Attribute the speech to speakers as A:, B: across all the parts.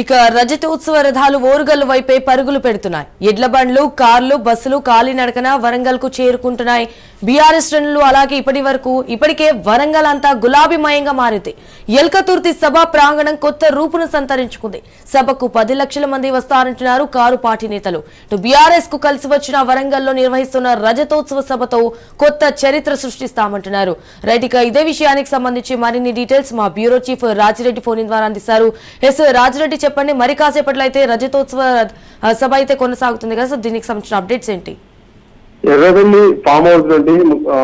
A: ఇక రజతోత్సవ రథాలు ఓరుగల్లు వైపే పరుగులు పెడుతున్నాయి. ఎడ్ల బండ్లు, కార్లు, బస్సులు కాలినడకన వరంగల్ కు చేరుకుంటున్నాయి. బీఆర్ఎస్ శ్రేణులు అలాగే ఇప్పటికే వరంగల్ అంతా గులాబీమయంగా మారింది. ఎల్కతుర్తి సభ ప్రాంగణం కొత్త రూపును సంతరించుకుంది. సభకు 10 లక్షల మంది వస్తారంటున్నారు కారు పార్టీ నేతలు. బీఆర్ఎస్ కు కలిసి వచ్చిన వరంగల్లో నిర్వహిస్తున్న రజతోత్సవ సభతో కొత్త చరిత్ర సృష్టిస్తామంటున్నారు. రైట్, ఇక ఇదే విషయానికి సంబంధించి మరిన్ని డీటెయిల్స్ మా బ్యూరో చీఫ్ రాజిరెడ్డి ఫోన్ ద్వారా అందిస్తారు. ఎస్ రాజిరెడ్డి, చెప్పండి, మరి కాసేపట్లో అయితే రజతోత్సవ సభ అయితే కొనసాగుతుంది కదా, సో దీనికి సంబంధించిన అప్డేట్స్ ఏంటి?
B: ఎర్రవెల్లి ఫామ్ హౌస్ నుండి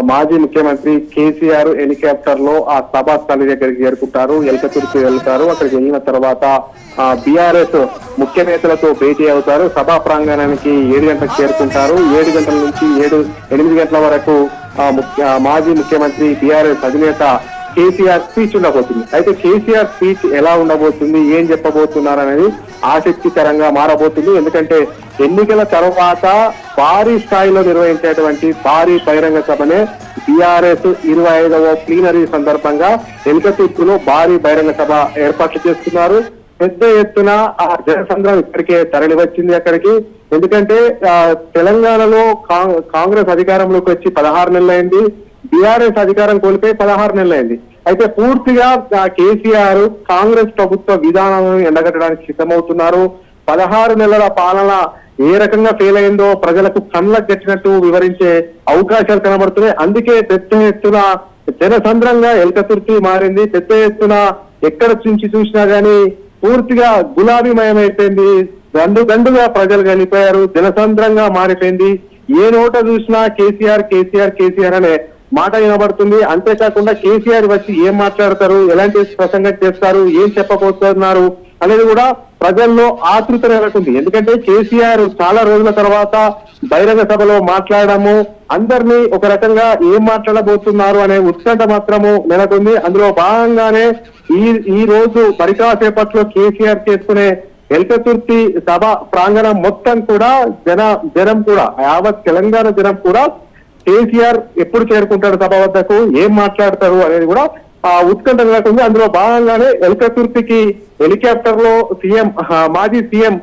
B: మాజీ ముఖ్యమంత్రి కేసీఆర్ హెలికాప్టర్ లో ఆ సభా స్థలి దగ్గరికి చేరుకుంటారు. ఎల్కతుర్తి వెళ్తారు. అక్కడికి వెళ్ళిన తర్వాత బీఆర్ఎస్ ముఖ్య నేతలతో భేటీ అవుతారు. సభా ప్రాంగణానికి 7 గంటలకు చేరుకుంటారు. 7 గంటల నుంచి 8 గంటల వరకు మాజీ ముఖ్యమంత్రి బీఆర్ఎస్ అధినేత కేసీఆర్ స్పీచ్ ఉండబోతుంది. అయితే కేసీఆర్ స్పీచ్ ఎలా ఉండబోతుంది, ఏం చెప్పబోతున్నారు అనేది ఆసక్తికరంగా మారబోతుంది. ఎందుకంటే ఎన్నికల తర్వాత భారీ స్థాయిలో నిర్వహించేటువంటి భారీ బహిరంగ సభనే బీఆర్ఎస్ 25వ ప్లీనరీ సందర్భంగా ఎల్కతుర్తిలో భారీ బహిరంగ సభ ఏర్పాట్లు చేస్తున్నారు. పెద్ద ఎత్తున ఆ జనసంద్రం ఇప్పటికే తరలి వచ్చింది అక్కడికి. ఎందుకంటే తెలంగాణలో కాంగ్రెస్ అధికారంలోకి వచ్చి 16 నెలలైంది. బీఆర్ఎస్ అధికారం కోల్పోయి 16 నెలలైంది. అయితే పూర్తిగా కేసీఆర్ కాంగ్రెస్ ప్రభుత్వ విధానాలను ఎండగట్టడానికి సిద్ధమవుతున్నారు. 16 నెలల పాలన ఏ రకంగా ఫెయిల్ అయిందో ప్రజలకు కళ్ళకు గట్టినట్టు వివరించే అవకాశాలు కనబడుతున్నాయి. అందుకే పెద్ద ఎత్తున జనసంద్రంగా ఎల్కతుర్తి మారింది. పెద్ద ఎత్తున ఎక్కడ నుంచి చూసినా గానీ పూర్తిగా గులాబీమయమైపోయింది. దండుగా ప్రజలు కలిపారు. జనసంద్రంగా మారిపోయింది. ఏ నోట చూసినా కేసీఆర్ కేసీఆర్ కేసీఆర్ అనే మాట వినబడుతుంది. అంతేకాకుండా కేసీఆర్ వచ్చి ఏం మాట్లాడతారు, ఎలాంటి ప్రసంగం చేస్తారు, ఏం చెప్పబోతున్నారు అనేది కూడా ప్రజల్లో ఆతృత నెలకొంది. ఎందుకంటే కేసీఆర్ చాలా రోజుల తర్వాత బహిరంగ సభలో మాట్లాడము, అందరినీ ఒక రకంగా ఏం మాట్లాడబోతున్నారు అనే ఉత్కంఠ మాత్రము నెలకొంది. అందులో భాగంగానే ఈ రోజు పరికాసేపట్లో కేసీఆర్ చేసుకునే ఎల్కతుర్తి సభ ప్రాంగణం మొత్తం కూడా జనం కూడా యావత్ తెలంగాణ జనం కూడా కేసీఆర్ ఎప్పుడు చేరుకుంటాడు సభ వద్దకు, ఏం మాట్లాడతారు అనేది కూడా ఉత్కంఠ నెలకొంది. అందులో భాగంగానే ఎల్కతుర్తికి హెలికాప్టర్ లో మాజీ సీఎం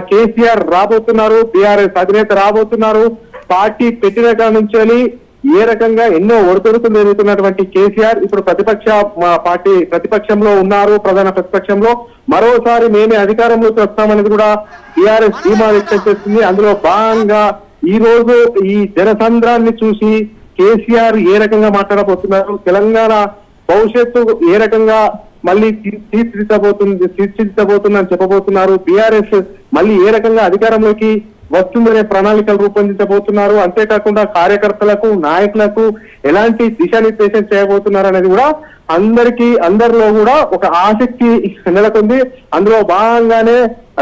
B: కేసీఆర్ రాబోతున్నారు. బీఆర్ఎస్ అధినేత రాబోతున్నారు. పార్టీ పెట్టిన కాడ నుంచి ఏ రకంగా ఎన్నో ఒడిదుడుకులు జరుగుతున్నటువంటి కేసీఆర్ ఇప్పుడు ప్రతిపక్షంలో ఉన్నారు. ప్రధాన ప్రతిపక్షంలో మరోసారి మేమే అధికారంలోకి వస్తామనేది కూడా బీఆర్ఎస్ ధీమా వ్యక్తం చేస్తుంది. అందులో భాగంగా ఈ రోజు ఈ జనసంద్రాన్ని చూసి కేసీఆర్ ఏ రకంగా మాట్లాడబోతున్నారు, తెలంగాణ భవిష్యత్తు ఏ రకంగా మళ్ళీ తీర్చిదిద్దబోతుందని చెప్పబోతున్నారు, బీఆర్ఎస్ మళ్ళీ ఏ రకంగా అధికారంలోకి వస్తుందనే ప్రణాళికలు రూపొందించబోతున్నారు, అంతేకాకుండా కార్యకర్తలకు నాయకులకు ఎలాంటి దిశానిర్దేశం చేయబోతున్నారు అనేది కూడా అందరిలో కూడా ఒక ఆసక్తి నెలకొంది. అందులో భాగంగానే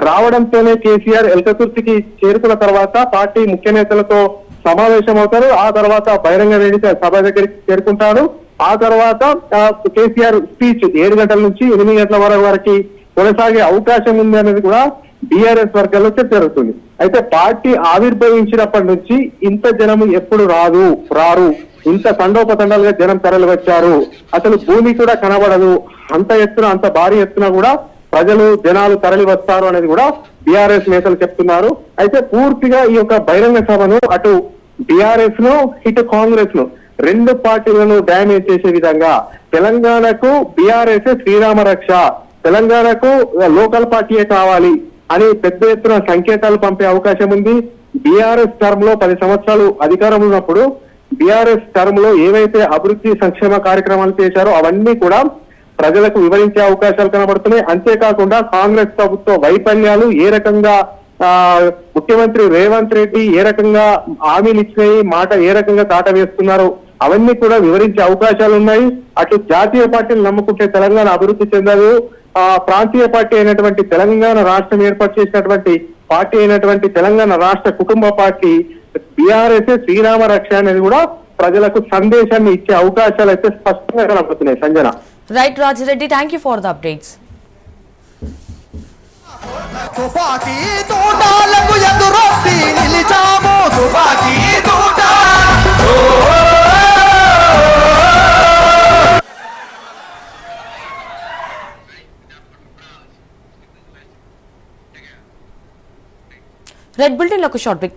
B: రావడంతోనే కేసీఆర్ ఎల్కతుర్తికి చేరుకున్న తర్వాత పార్టీ ముఖ్య నేతలతో సమావేశం అవుతారు. ఆ తర్వాత బహిరంగ వేదిక సభ దగ్గరికి చేరుకుంటారు. ఆ తర్వాత కేసీఆర్ స్పీచ్ 7 గంటల నుంచి 8 గంటల వరకు కొనసాగే అవకాశం ఉంది అనేది కూడా బీఆర్ఎస్ వర్గాల్లో చర్చ జరుగుతుంది. అయితే పార్టీ ఆవిర్భవించినప్పటి నుంచి ఇంత జనం ఎప్పుడు రారు, ఇంత తండోపతండాలుగా జనం తరలి వచ్చారు, అసలు భూమి కూడా కనబడదు, అంత భారీ ఎత్తున కూడా జనాలు తరలి వస్తారు అనేది కూడా బీఆర్ఎస్ నేతలు చెప్తున్నారు. అయితే పూర్తిగా ఈ యొక్క బహిరంగ సభను అటు బీఆర్ఎస్ ను ఇటు కాంగ్రెస్ ను రెండు పార్టీలను డ్యామేజ్ చేసే విధంగా తెలంగాణకు బీఆర్ఎస్ శ్రీరామ రక్ష, తెలంగాణకు లోకల్ పార్టీయే కావాలి అని పెద్ద ఎత్తున సంకేతాలు పంపే అవకాశం ఉంది. బీఆర్ఎస్ టర్మ్ లో 10 సంవత్సరాలు అధికారంలో ఉన్నప్పుడు బీఆర్ఎస్ టర్మ్ లో ఏవైతే అభివృద్ధి సంక్షేమ కార్యక్రమాలు చేశారో అవన్నీ కూడా ప్రజలకు వివరించే అవకాశాలు కనబడుతున్నాయి. అంతేకాకుండా కాంగ్రెస్ ప్రభుత్వ వైఫల్యాలు ఏ రకంగా ముఖ్యమంత్రి రేవంత్ రెడ్డి ఏ రకంగా హామీలు ఇచ్చినాయి, మాట ఏ రకంగా దాట వేస్తున్నారు అవన్నీ కూడా వివరించే అవకాశాలు ఉన్నాయి. అటు జాతీయ పార్టీలు నమ్ముకుంటే తెలంగాణ అభివృద్ధి చెందదు, ప్రాంతీయ పార్టీ అయినటువంటి తెలంగాణ రాష్ట్రం ఏర్పాటు చేసినటువంటి పార్టీ అయినటువంటి తెలంగాణ రాష్ట్ర కుటుంబ పార్టీ బీఆర్ఎస్ శ్రీరామ రక్ష అనేది కూడా ప్రజలకు సందేశాన్ని ఇచ్చే అవకాశాలు అయితే స్పష్టంగా కనబడుతున్నాయి. Sanjana.
A: Right Rajireddy, thank you for the updates.
C: తుపాకీ తోటాలకు ఎదురొట్టి నిలిచాము, తుపాకీ తోట
A: రెడ్ బులెటిన్ లో ఒక షార్ట్ బ్రేక్